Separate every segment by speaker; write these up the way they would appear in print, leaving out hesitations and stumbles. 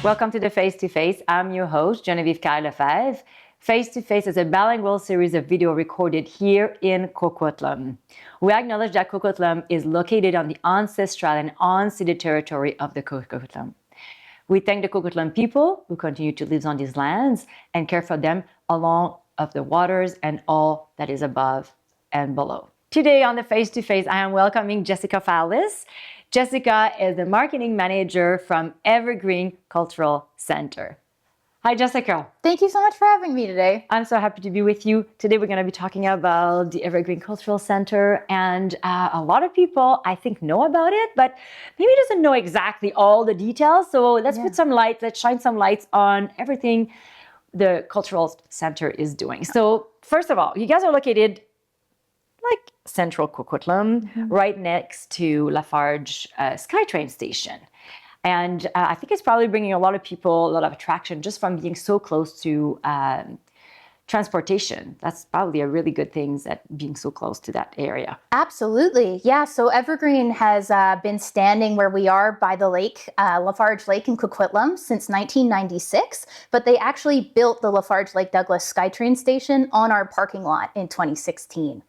Speaker 1: Welcome to the Face to Face. I'm your host, Genevieve Kyle Lefebvre. Face to Face is a bilingual series of video recorded here in Coquitlam. We acknowledge that Coquitlam is located on the ancestral and unceded territory of the Coquitlam. We thank the Coquitlam people who continue to live on these lands and care for them along of the waters and all that is above and below. Today on the Face to Face, I am welcoming Jessica Fowlis. Jessica is the marketing manager from Evergreen Cultural Centre. Hi, Jessica.
Speaker 2: Thank you so much for having me today.
Speaker 1: I'm so happy to be with you. Today, we're going to be talking about the Evergreen Cultural Centre, and a lot of people, I think, know about it, but maybe doesn't know exactly all the details. So let's put some light, let's shine some lights on everything the Cultural Centre is doing. So first of all, you guys are located like central Coquitlam, right next to Lafarge SkyTrain station. And I think it's probably bringing a lot of people, a lot of attraction just from being so close to transportation. That's probably a really good thing, that being so close to that area.
Speaker 2: Absolutely. Yeah. So Evergreen has been standing where we are by the lake, Lafarge Lake in Coquitlam since 1996, but they actually built the Lafarge Lake Douglas SkyTrain station on our parking lot in 2016.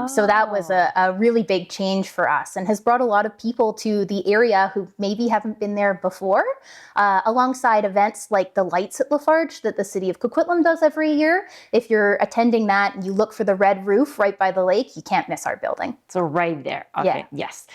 Speaker 2: So that was a really big change for us and has brought a lot of people to the area who maybe haven't been there before, alongside events like the Lights at Lafarge that the city of Coquitlam does every year. If you're attending that and you look for the red roof right by the lake, you can't miss our building.
Speaker 1: So right there. Okay.
Speaker 2: Yeah.
Speaker 1: Yes.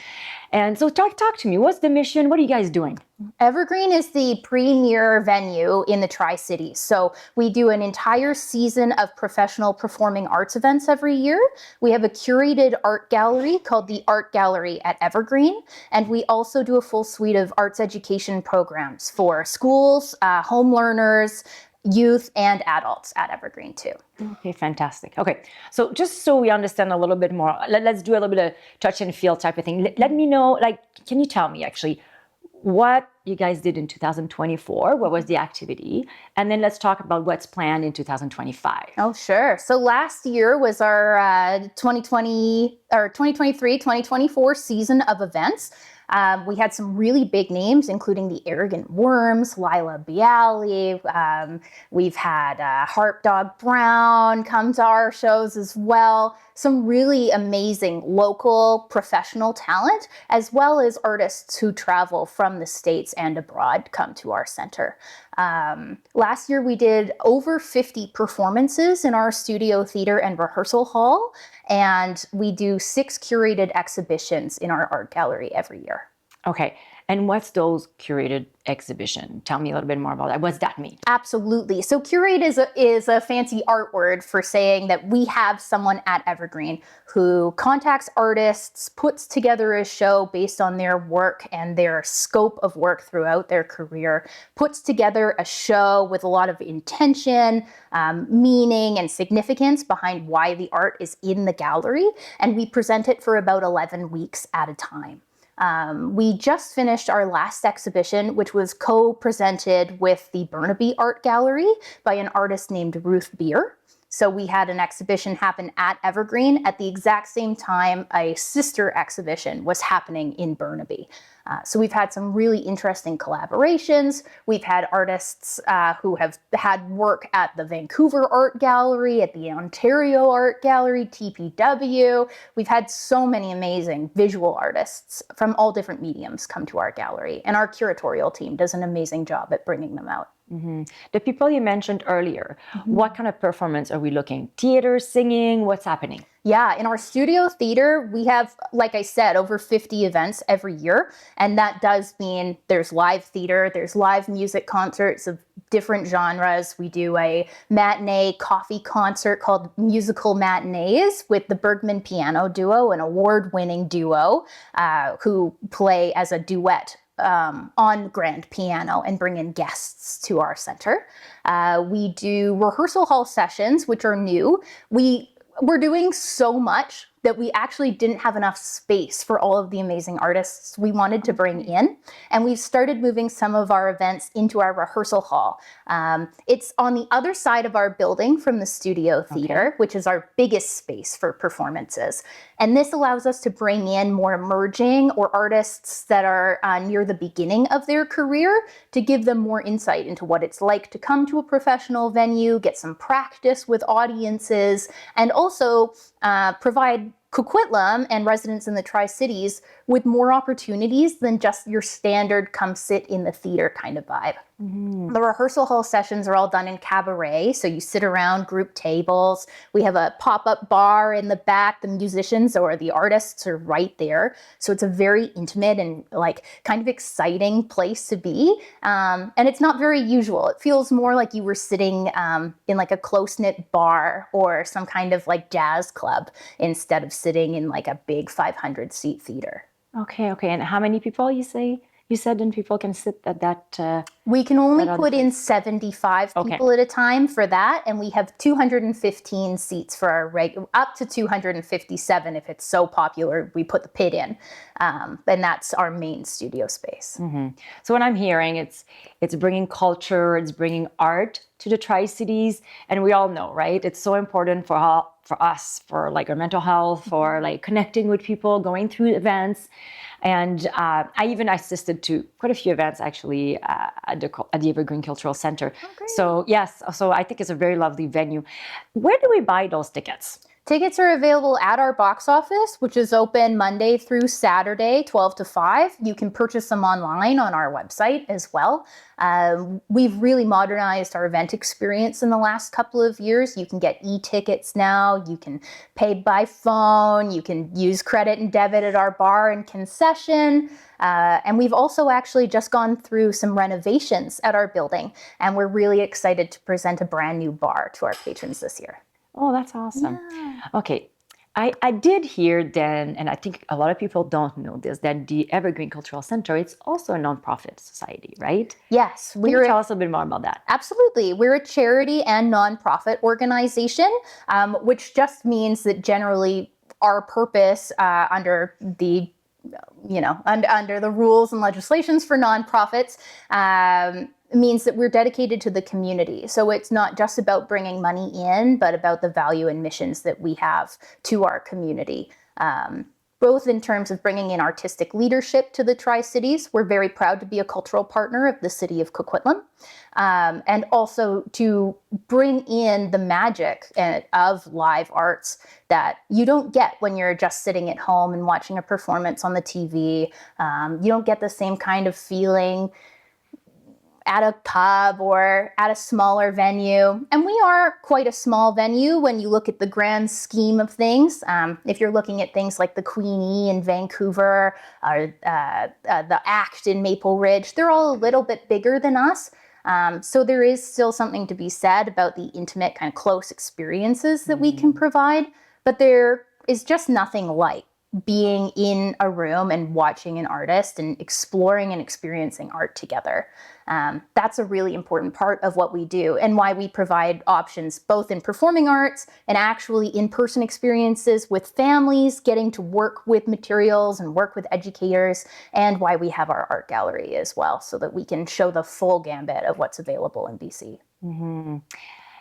Speaker 1: And so talk to me. What's the mission? What are you guys doing?
Speaker 2: Evergreen is the premier venue in the Tri-Cities. So we do an entire season of professional performing arts events every year. We have a curated art gallery called the Art Gallery at Evergreen. And we also do a full suite of arts education programs for schools, home learners, youth, and adults at Evergreen too.
Speaker 1: Okay, fantastic. Okay, so just so we understand a little bit more, let's do a little bit of touch and feel type of thing. Let me know, can you tell me actually what you guys did in 2024? What was the activity? And then let's talk about what's planned in 2025.
Speaker 2: Oh, sure. So last year was our 2023-2024 season of events. We had some really big names, including the Arrogant Worms, Lila Bialy. We've had Harp Dog Brown come to our shows as well. Some really amazing local professional talent, as well as artists who travel from the States and abroad come to our center. Last year, we did over 50 performances in our studio theater and rehearsal hall, and we do 6 curated exhibitions in our art gallery every year.
Speaker 1: Okay, and what's those curated exhibition? Tell me a little bit more about that. What's that mean?
Speaker 2: Absolutely. So curate is a fancy art word for saying that we have someone at Evergreen who contacts artists, puts together a show based on their work and their scope of work throughout their career, puts together a show with a lot of intention, meaning, and significance behind why the art is in the gallery, and we present it for about 11 weeks at a time. We just finished our last exhibition, which was co-presented with the Burnaby Art Gallery by an artist named Ruth Beer. So we had an exhibition happen at Evergreen at the exact same time a sister exhibition was happening in Burnaby. So we've had some really interesting collaborations. We've had artists who have had work at the Vancouver Art Gallery, at the Ontario Art Gallery, TPW. We've had so many amazing visual artists from all different mediums come to our gallery, and our curatorial team does an amazing job at bringing them out.
Speaker 1: Mm-hmm. The people you mentioned earlier, what kind of performance are we looking? Theater, singing, what's happening?
Speaker 2: Yeah, in our studio theater, we have, like I said, over 50 events every year. And that does mean there's live theater, there's live music concerts of different genres. We do a matinee coffee concert called Musical Matinees with the Bergman Piano Duo, an award-winning duo who play as a duet on grand piano and bring in guests to our center. We do rehearsal hall sessions, which are new. We're doing so much that we actually didn't have enough space for all of the amazing artists we wanted to bring in. And we've started moving some of our events into our rehearsal hall. It's on the other side of our building from the studio theater, which is our biggest space for performances. And this allows us to bring in more emerging or artists that are near the beginning of their career to give them more insight into what it's like to come to a professional venue, get some practice with audiences, and also provide Coquitlam and residents in the Tri-Cities with more opportunities than just your standard come sit in the theater kind of vibe. Mm-hmm. The rehearsal hall sessions are all done in cabaret, so you sit around group tables. We have a pop-up bar in the back. The musicians or the artists are right there. So it's a very intimate and like kind of exciting place to be. And it's not very usual. It feels more like you were sitting in like a close-knit bar or some kind of like jazz club instead of sitting in like a big 500-seat theater.
Speaker 1: Okay. And how many people you said then people can sit at that?
Speaker 2: We can only put in 75 people at a time for that, and we have 215 seats for our up to 257 if it's so popular. We put the pit in, and that's our main studio space.
Speaker 1: Mm-hmm. So what I'm hearing, it's bringing culture, it's bringing art to the Tri-Cities, and we all know, right? It's so important for us, for like our mental health, for like connecting with people, going through events. And I even assisted to quite a few events actually at the Evergreen Cultural Centre.
Speaker 2: Oh,
Speaker 1: so yes, so I think it's a very lovely venue. Where do we buy those tickets?
Speaker 2: Tickets are available at our box office, which is open Monday through Saturday, 12 to 5. You can purchase them online on our website as well. We've really modernized our event experience in the last couple of years. You can get e-tickets now. You can pay by phone. You can use credit and debit at our bar and concession. And we've also actually just gone through some renovations at our building. And we're really excited to present a brand new bar to our patrons this year.
Speaker 1: Oh, that's awesome.
Speaker 2: Yeah.
Speaker 1: Okay. I did hear then, and I think a lot of people don't know this, that the Evergreen Cultural Centre, it's also a nonprofit society, right?
Speaker 2: Yes.
Speaker 1: Can you tell us a bit more about that?
Speaker 2: Absolutely. We're a charity and nonprofit organization, which just means that generally our purpose under the under the rules and legislations for nonprofits means that we're dedicated to the community. So it's not just about bringing money in, but about the value and missions that we have to our community. Both in terms of bringing in artistic leadership to the Tri-Cities. We're very proud to be a cultural partner of the city of Coquitlam, and also to bring in the magic of live arts that you don't get when you're just sitting at home and watching a performance on the TV. You don't get the same kind of feeling at a pub or at a smaller venue. And we are quite a small venue when you look at the grand scheme of things. If you're looking at things like the Queen E in Vancouver or the ACT in Maple Ridge, they're all a little bit bigger than us. So there is still something to be said about the intimate kind of close experiences that we can provide, but there is just nothing like being in a room and watching an artist and exploring and experiencing art together. That's a really important part of what we do and why we provide options both in performing arts and actually in-person experiences with families, getting to work with materials and work with educators, and why we have our art gallery as well, so that we can show the full gambit of what's available in BC. Mm-hmm.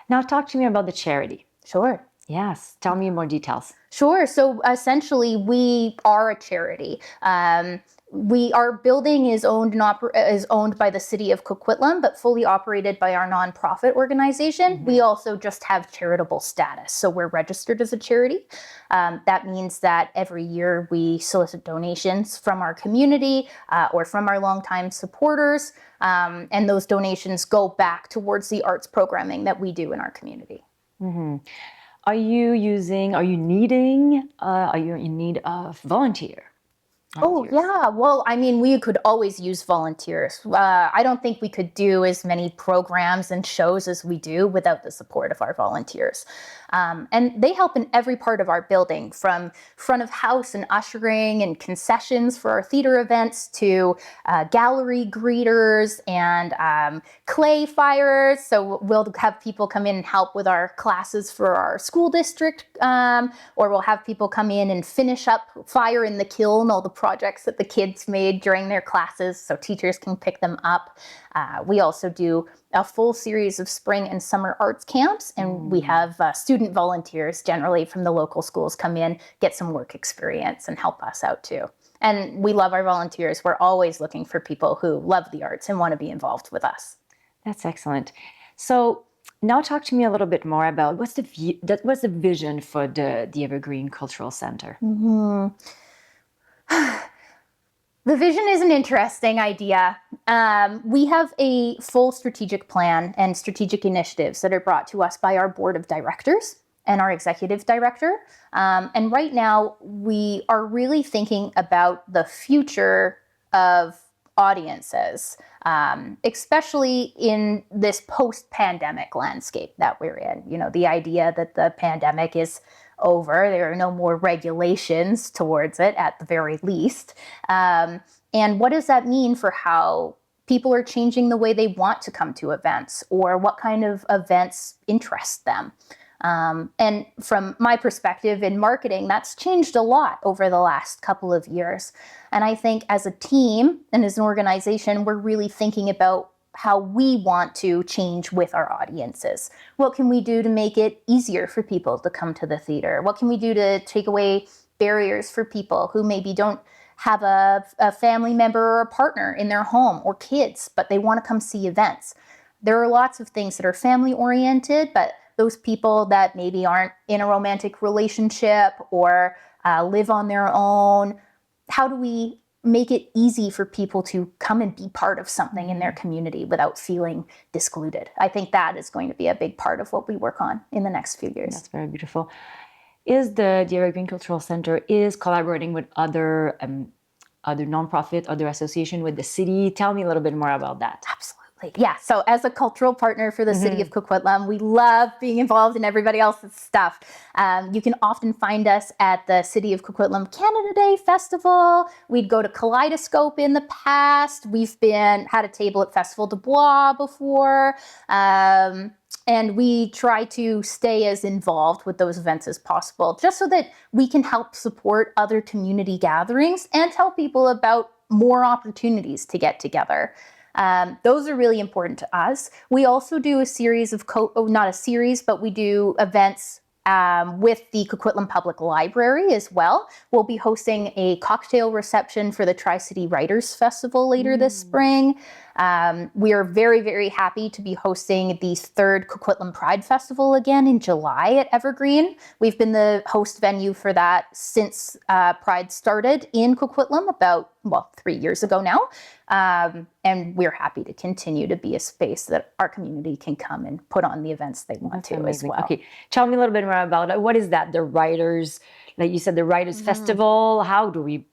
Speaker 1: Now talk to me about the charity.
Speaker 2: Sure.
Speaker 1: Yes, tell me more details.
Speaker 2: Sure. So essentially, we are a charity. Our building is owned by the city of Coquitlam, but fully operated by our nonprofit organization. Mm-hmm. We also just have charitable status, so we're registered as a charity. That means that every year we solicit donations from our community or from our longtime supporters, and those donations go back towards the arts programming that we do in our community.
Speaker 1: Mm-hmm. Are you in need of volunteer?
Speaker 2: Oh, yeah. Well, I mean, we could always use volunteers. I don't think we could do as many programs and shows as we do without the support of our volunteers. And they help in every part of our building, from front of house and ushering and concessions for our theater events to gallery greeters and clay fires. So we'll have people come in and help with our classes for our school district, or we'll have people come in and finish up fire in the kiln, all the projects that the kids made during their classes so teachers can pick them up. We also do a full series of spring and summer arts camps, and we have student volunteers generally from the local schools come in, get some work experience and help us out too. And we love our volunteers. We're always looking for people who love the arts and want to be involved with us.
Speaker 1: That's excellent. So now talk to me a little bit more about what's the vision for the Evergreen Cultural Centre?
Speaker 2: The vision is an interesting idea. We have a full strategic plan and strategic initiatives that are brought to us by our board of directors and our executive director. And right now, we are really thinking about the future of audiences, especially in this post-pandemic landscape that we're in. You know, the idea that the pandemic is over, there are no more regulations towards it at the very least. And what does that mean for how people are changing the way they want to come to events, or what kind of events interest them? And from my perspective in marketing, that's changed a lot over the last couple of years. And I think as a team and as an organization, we're really thinking about how we want to change with our audiences. What can we do to make it easier for people to come to the theater? What can we do to take away barriers for people who maybe don't have a family member or a partner in their home, or kids, but they want to come see events? There are lots of things that are family oriented, but those people that maybe aren't in a romantic relationship or live on their own, how do we make it easy for people to come and be part of something in their community without feeling discluded? I think that is going to be a big part of what we work on in the next few years.
Speaker 1: That's very beautiful. Is the Evergreen Cultural Centre is collaborating with other nonprofit, other association with the city? Tell me a little bit more about that.
Speaker 2: Absolutely. Yeah. So as a cultural partner for the city of Coquitlam, we love being involved in everybody else's stuff. You can often find us at the City of Coquitlam Canada Day Festival. We'd go to Kaleidoscope in the past. We've had a table at Festival de Bois before. And we try to stay as involved with those events as possible, just so that we can help support other community gatherings and tell people about more opportunities to get together. Those are really important to us. We also do a series of, not a series, but we do events with the Coquitlam Public Library as well. We'll be hosting a cocktail reception for the Tri-City Writers Festival later this spring. We are very, very happy to be hosting the third Coquitlam Pride Festival again in July at Evergreen. We've been the host venue for that since Pride started in Coquitlam about 3 years ago now. And we're happy to continue to be a space that our community can come and put on the events they want to as well.
Speaker 1: Okay, tell me a little bit more about it. What is that? The Writers, like you said, the Writers Festival. How do we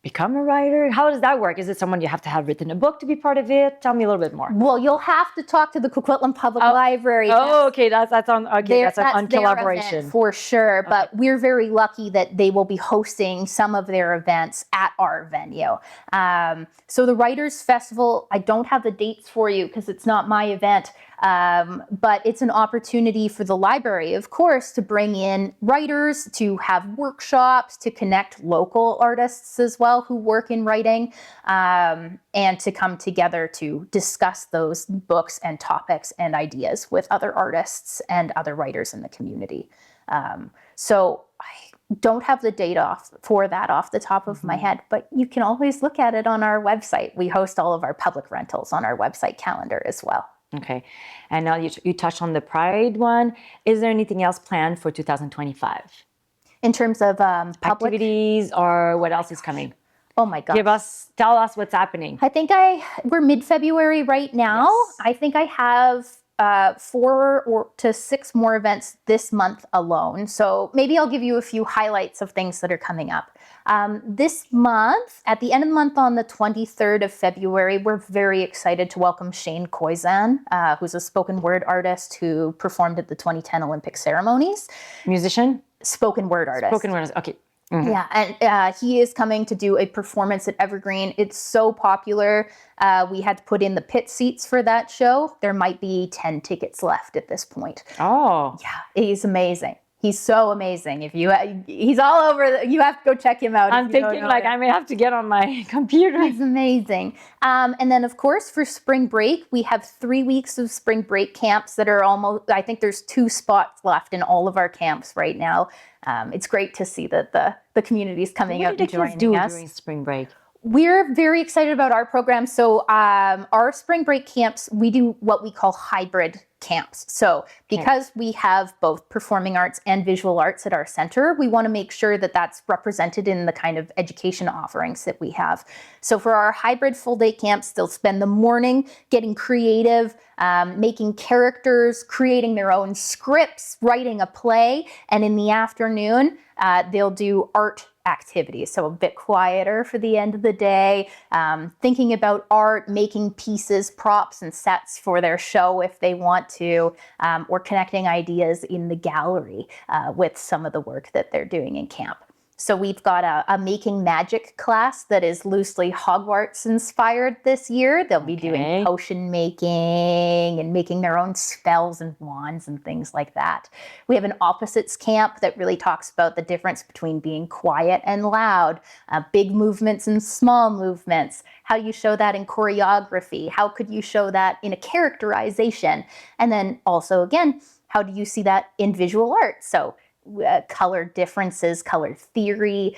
Speaker 1: become a writer? How does that work? Is it someone you have to have written a book to be part of it? Tell me a little bit more.
Speaker 2: Well, you'll have to talk to the Coquitlam Public Library.
Speaker 1: Oh, okay, that's on collaboration
Speaker 2: for sure. Okay. But we're very lucky that they will be hosting some of their events at our venue. So the Writers Festival, I don't have the dates for you because it's not my event. But it's an opportunity for the library, of course, to bring in writers, to have workshops, to connect local artists as well who work in writing, and to come together to discuss those books and topics and ideas with other artists and other writers in the community. So I don't have the date off the top of my head, but you can always look at it on our website. We host all of our public rentals on our website calendar as well.
Speaker 1: Okay. And now you touched on the Pride one. Is there anything else planned for 2025?
Speaker 2: In terms of public
Speaker 1: activities, or what else is coming?
Speaker 2: Oh my gosh.
Speaker 1: Tell us what's happening.
Speaker 2: I think we're mid-February right now. Yes. I think I have 4 to 6 more events this month alone. So maybe I'll give you a few highlights of things that are coming up. This month, at the end of the month on the 23rd of February, we're very excited to welcome Shane Koizan, who's a spoken word artist who performed at the 2010 Olympic ceremonies.
Speaker 1: Musician?
Speaker 2: Spoken word artist.
Speaker 1: Spoken word, okay. Mm-hmm.
Speaker 2: Yeah, and he is coming to do a performance at Evergreen. It's so popular. We had to put in the pit seats for that show. There might be 10 tickets left at this point.
Speaker 1: Oh.
Speaker 2: Yeah, he's amazing. He's so amazing. He's all over. You have to go check him out.
Speaker 1: I'm thinking like I may have to get on my computer.
Speaker 2: He's amazing. And then, of course, for spring break, we have 3 weeks of spring break camps that are almost, I think there's 2 spots left in all of our camps right now. It's great to see that the community is coming out and joining us.
Speaker 1: What do the kids do during spring break?
Speaker 2: We're very excited about our program. So our spring break camps, we do what we call hybrid camps. So because we have both performing arts and visual arts at our center, we want to make sure that that's represented in the kind of education offerings that we have. So for our hybrid full day camps, they'll spend the morning getting creative, making characters, creating their own scripts, writing a play. And in the afternoon, they'll do art activities, so a bit quieter for the end of the day, thinking about art, making pieces, props, and sets for their show if they want to, or connecting ideas in the gallery with some of the work that they're doing in camp. So we've got a making magic class that is loosely Hogwarts inspired this year. They'll be doing potion making and making their own spells and wands and things like that. We have an opposites camp that really talks about the difference between being quiet and loud, big movements and small movements, how you show that in choreography, how could you show that in a characterization, and then also, again, how do you see that in visual art? So color differences, color theory,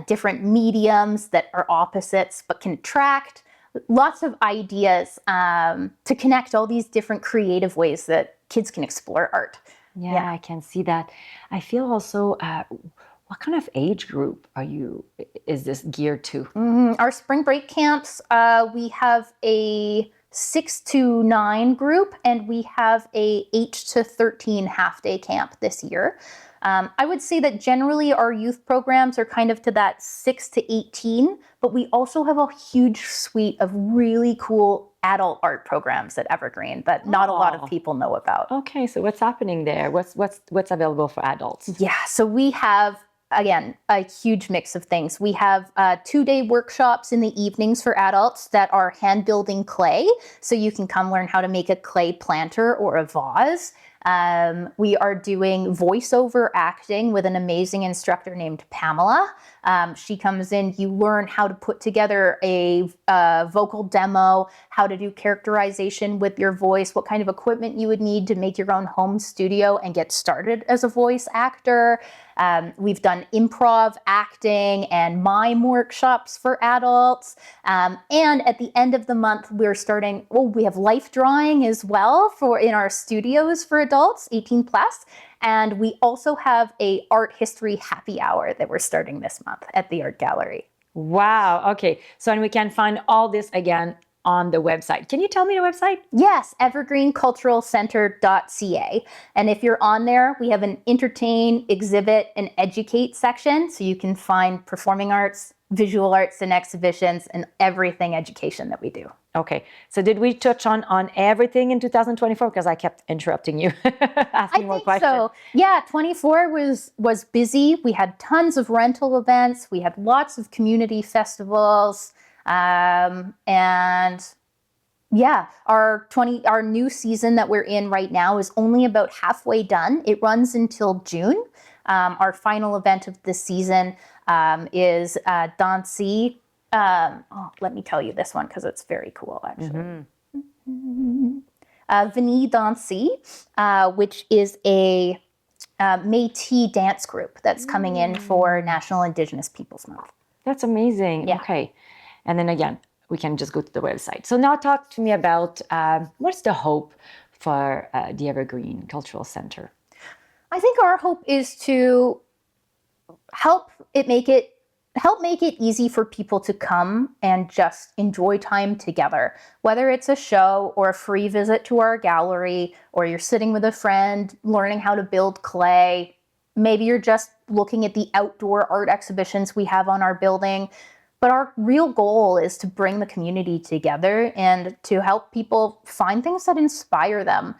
Speaker 2: different mediums that are opposites but can attract. Lots of ideas to connect all these different creative ways that kids can explore art.
Speaker 1: Yeah, I can see that. I feel also, what kind of age group is this geared to?
Speaker 2: Our spring break camps, we have a 6 to 9 group, and we have a 8 to 13 half-day camp this year. I would say that generally our youth programs are kind of to that 6 to 18, but we also have a huge suite of really cool adult art programs at Evergreen that not a lot of people know about.
Speaker 1: Okay, so what's happening there? What's available for adults?
Speaker 2: Yeah, so we have, again, a huge mix of things. We have 2-day workshops in the evenings for adults that are hand building clay. So you can come learn how to make a clay planter or a vase. We are doing voiceover acting with an amazing instructor named Pamela. She comes in, you learn how to put together a vocal demo, how to do characterization with your voice, what kind of equipment you would need to make your own home studio and get started as a voice actor. We've done improv acting and mime workshops for adults. And at the end of the month, we're starting, we have life drawing as well in our studios for adults, 18 plus. And we also have a art history happy hour that we're starting this month at the art gallery.
Speaker 1: Wow. Okay. So, and we can find all this again on the website. Can you tell me the website?
Speaker 2: Yes, evergreenculturalcentre.ca. And if you're on there, we have an entertain, exhibit, and educate section. So you can find performing arts, visual arts, and exhibitions, and everything education that we do.
Speaker 1: Okay. So did we touch on everything in 2024? Because I kept interrupting you, asking more questions.
Speaker 2: So. Yeah, 24 was busy. We had tons of rental events. We had lots of community festivals. And yeah, our new season that we're in right now is only about halfway done. It runs until June. Our final event of the season is Dancy. Let me tell you this one because it's very cool, actually. Venez Dancy, which is a Métis dance group that's coming in for National Indigenous Peoples Month.
Speaker 1: That's amazing. Yeah. Okay. And then again, we can just go to the website. So now talk to me about what's the hope for the Evergreen Cultural Centre?
Speaker 2: I think our hope is to help make it easy for people to come and just enjoy time together. Whether it's a show or a free visit to our gallery, or you're sitting with a friend learning how to build clay, maybe you're just looking at the outdoor art exhibitions we have on our building. But our real goal is to bring the community together and to help people find things that inspire them.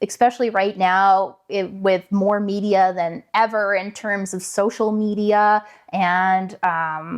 Speaker 2: Especially right now with more media than ever in terms of social media and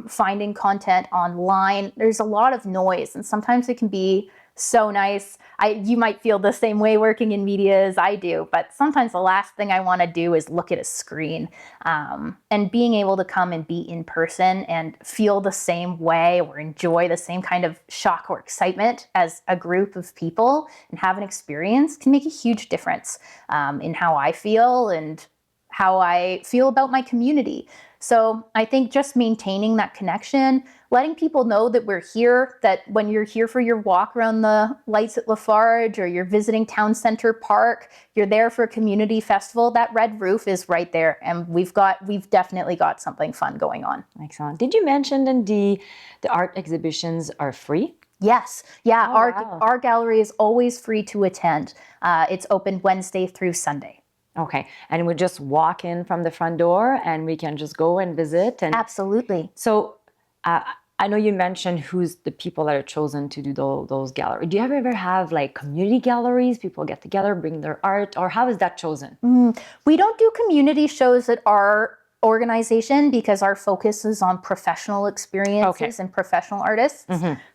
Speaker 2: finding content online. There's a lot of noise, and sometimes it can be so nice. You might feel the same way working in media as I do, but sometimes the last thing I want to do is look at a screen. And being able to come and be in person and feel the same way or enjoy the same kind of shock or excitement as a group of people and have an experience can make a huge difference in how I feel and how I feel about my community. So I think just maintaining that connection, letting people know that we're here, that when you're here for your walk around the lights at Lafarge or you're visiting Town Center Park, you're there for a community festival, that red roof is right there. And we've definitely got something fun going on.
Speaker 1: Excellent. Did you mention that the art exhibitions are free?
Speaker 2: Yes. Yeah.
Speaker 1: Oh, wow.
Speaker 2: Our gallery is always free to attend. It's open Wednesday through Sunday.
Speaker 1: Okay. And we just walk in from the front door and we can just go and visit. And
Speaker 2: absolutely.
Speaker 1: So I know you mentioned who's the people that are chosen to do those galleries. Do you ever have like community galleries? People get together, bring their art, or how is that chosen?
Speaker 2: We don't do community shows at our organization because our focus is on professional experiences and professional artists.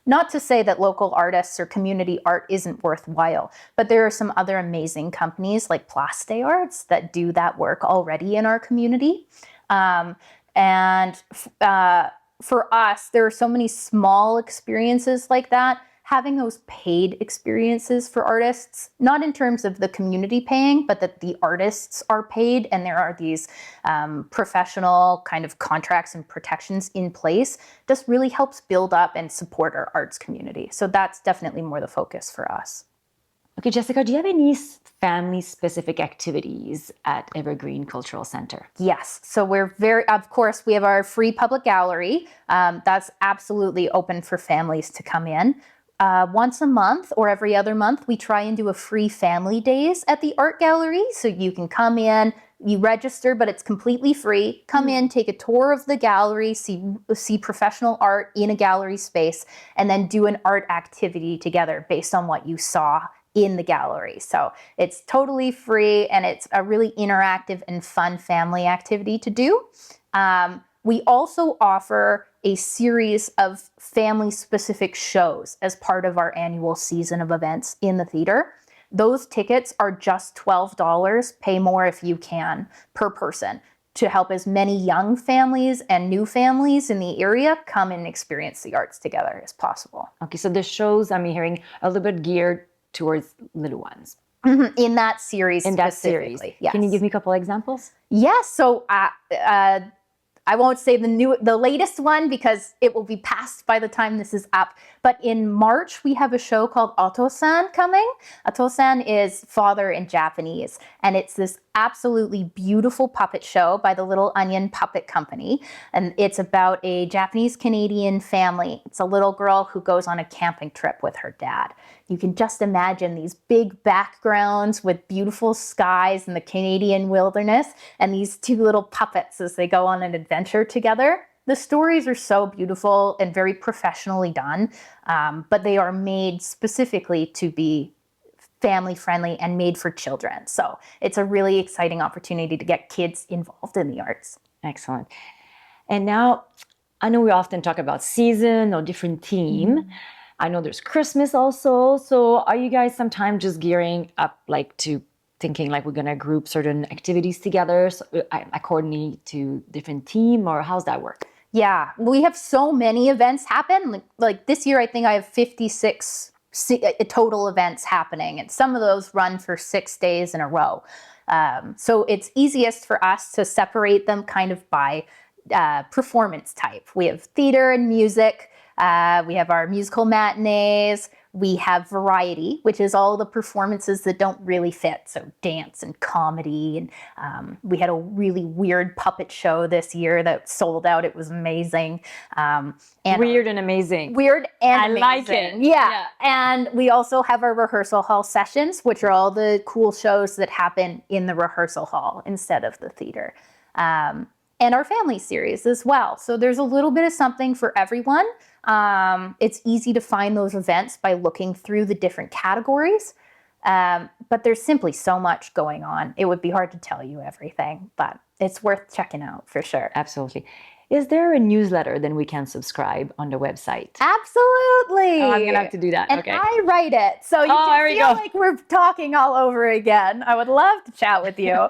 Speaker 2: Not to say that local artists or community art isn't worthwhile, but there are some other amazing companies like Plastay Arts that do that work already in our community. For us, there are so many small experiences like that. Having those paid experiences for artists, not in terms of the community paying, but that the artists are paid and there are these professional kind of contracts and protections in place, just really helps build up and support our arts community. So that's definitely more the focus for us.
Speaker 1: Okay, Jessica, do you have any family-specific activities at Evergreen Cultural Centre?
Speaker 2: Yes. So of course, we have our free public gallery. That's absolutely open for families to come in. Once a month or every other month, we try and do a free family days at the art gallery. So you can come in, you register, but it's completely free. Come in, take a tour of the gallery, see professional art in a gallery space, and then do an art activity together based on what you saw in the gallery. So it's totally free and it's a really interactive and fun family activity to do. We also offer a series of family-specific shows as part of our annual season of events in the theater. Those tickets are just $12, pay more if you can, per person, to help as many young families and new families in the area come and experience the arts together as possible.
Speaker 1: Okay, so the shows, I'm hearing, a little bit geared towards little ones.
Speaker 2: In that series
Speaker 1: In that series.
Speaker 2: Yes.
Speaker 1: Can you give me a couple examples?
Speaker 2: Yes. So I won't say the latest one because it will be past by the time this is up. But in March, we have a show called Oto-san coming. Oto-san is father in Japanese, and it's this absolutely beautiful puppet show by the Little Onion Puppet Company. And it's about a Japanese-Canadian family. It's a little girl who goes on a camping trip with her dad. You can just imagine these big backgrounds with beautiful skies in the Canadian wilderness and these two little puppets as they go on an adventure together. The stories are so beautiful and very professionally done, but they are made specifically to be family friendly and made for children. So it's a really exciting opportunity to get kids involved in the arts.
Speaker 1: Excellent. And now, I know we often talk about season or different theme. I know there's Christmas also. So are you guys sometimes just gearing up like to thinking like we're going to group certain activities together accordingly to different theme, or how's that work?
Speaker 2: Yeah, we have so many events happen. Like this year, I think I have 56 total events happening, and some of those run for 6 days in a row. So it's easiest for us to separate them kind of by performance type. We have theater and music. We have our musical matinees. We have variety, which is all the performances that don't really fit. So dance and comedy. And we had a really weird puppet show this year that sold out. It was amazing.
Speaker 1: Weird and amazing.
Speaker 2: Weird and amazing.
Speaker 1: I like it.
Speaker 2: Yeah. And we also have our rehearsal hall sessions, which are all the cool shows that happen in the rehearsal hall instead of the theater. and our family series as well. So there's a little bit of something for everyone. It's easy to find those events by looking through the different categories. But there's simply so much going on. It would be hard to tell you everything, but it's worth checking out for sure.
Speaker 1: Absolutely. Is there a newsletter that we can subscribe on the website?
Speaker 2: Absolutely.
Speaker 1: Oh, I'm going to have to do that.
Speaker 2: And
Speaker 1: okay.
Speaker 2: I write it. So you can feel like we're talking all over again. I would love to chat with you.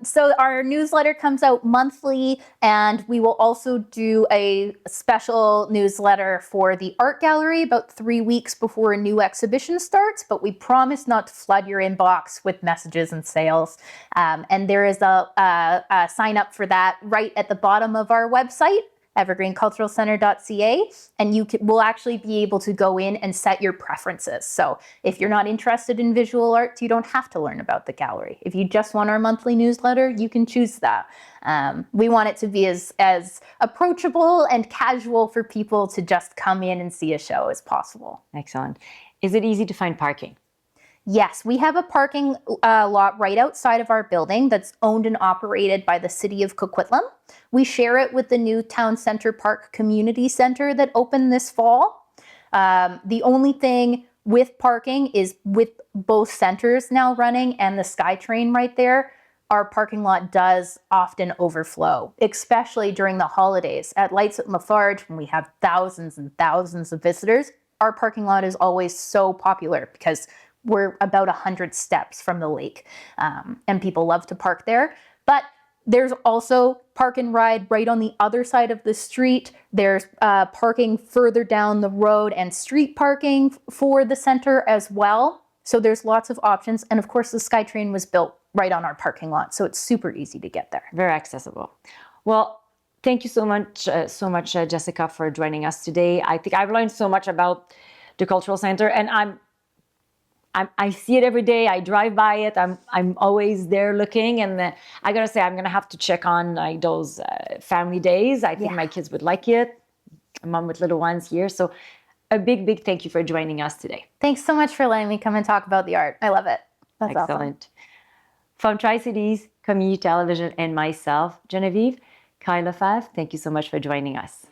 Speaker 2: So our newsletter comes out monthly, and we will also do a special newsletter for the art gallery about 3 weeks before a new exhibition starts. But we promise not to flood your inbox with messages and sales. And there is a sign up for that right at the bottom of our website, evergreenculturalcentre.ca, and will actually be able to go in and set your preferences. So if you're not interested in visual arts, you don't have to learn about the gallery. If you just want our monthly newsletter, you can choose that. We want it to be as approachable and casual for people to just come in and see a show as possible.
Speaker 1: Excellent. Is it easy to find parking?
Speaker 2: Yes, we have a parking lot right outside of our building that's owned and operated by the city of Coquitlam. We share it with the new Town Centre Park Community Centre that opened this fall. The only thing with parking is with both centers now running and the SkyTrain right there, our parking lot does often overflow, especially during the holidays. At Lights at Lafarge, when we have thousands and thousands of visitors, our parking lot is always so popular because we're about 100 steps from the lake, and people love to park there. But there's also park and ride right on the other side of the street. There's parking further down the road and street parking for the center as well. So there's lots of options. And of course, the SkyTrain was built right on our parking lot, so it's super easy to get there.
Speaker 1: Very accessible. Well, thank you so much, Jessica, for joining us today. I think I've learned so much about the Cultural Center, and I see it every day. I drive by it. I'm always there looking, and I gotta say, I'm gonna have to check on like those family days. I think my kids would like it. A mom with little ones here, so a big thank you for joining us today.
Speaker 2: Thanks so much for letting me come and talk about the art. I love it. That's
Speaker 1: excellent. Awesome. From Tri-Cities Community Television and myself, Geneviève Kyle Lefebvre, thank you so much for joining us.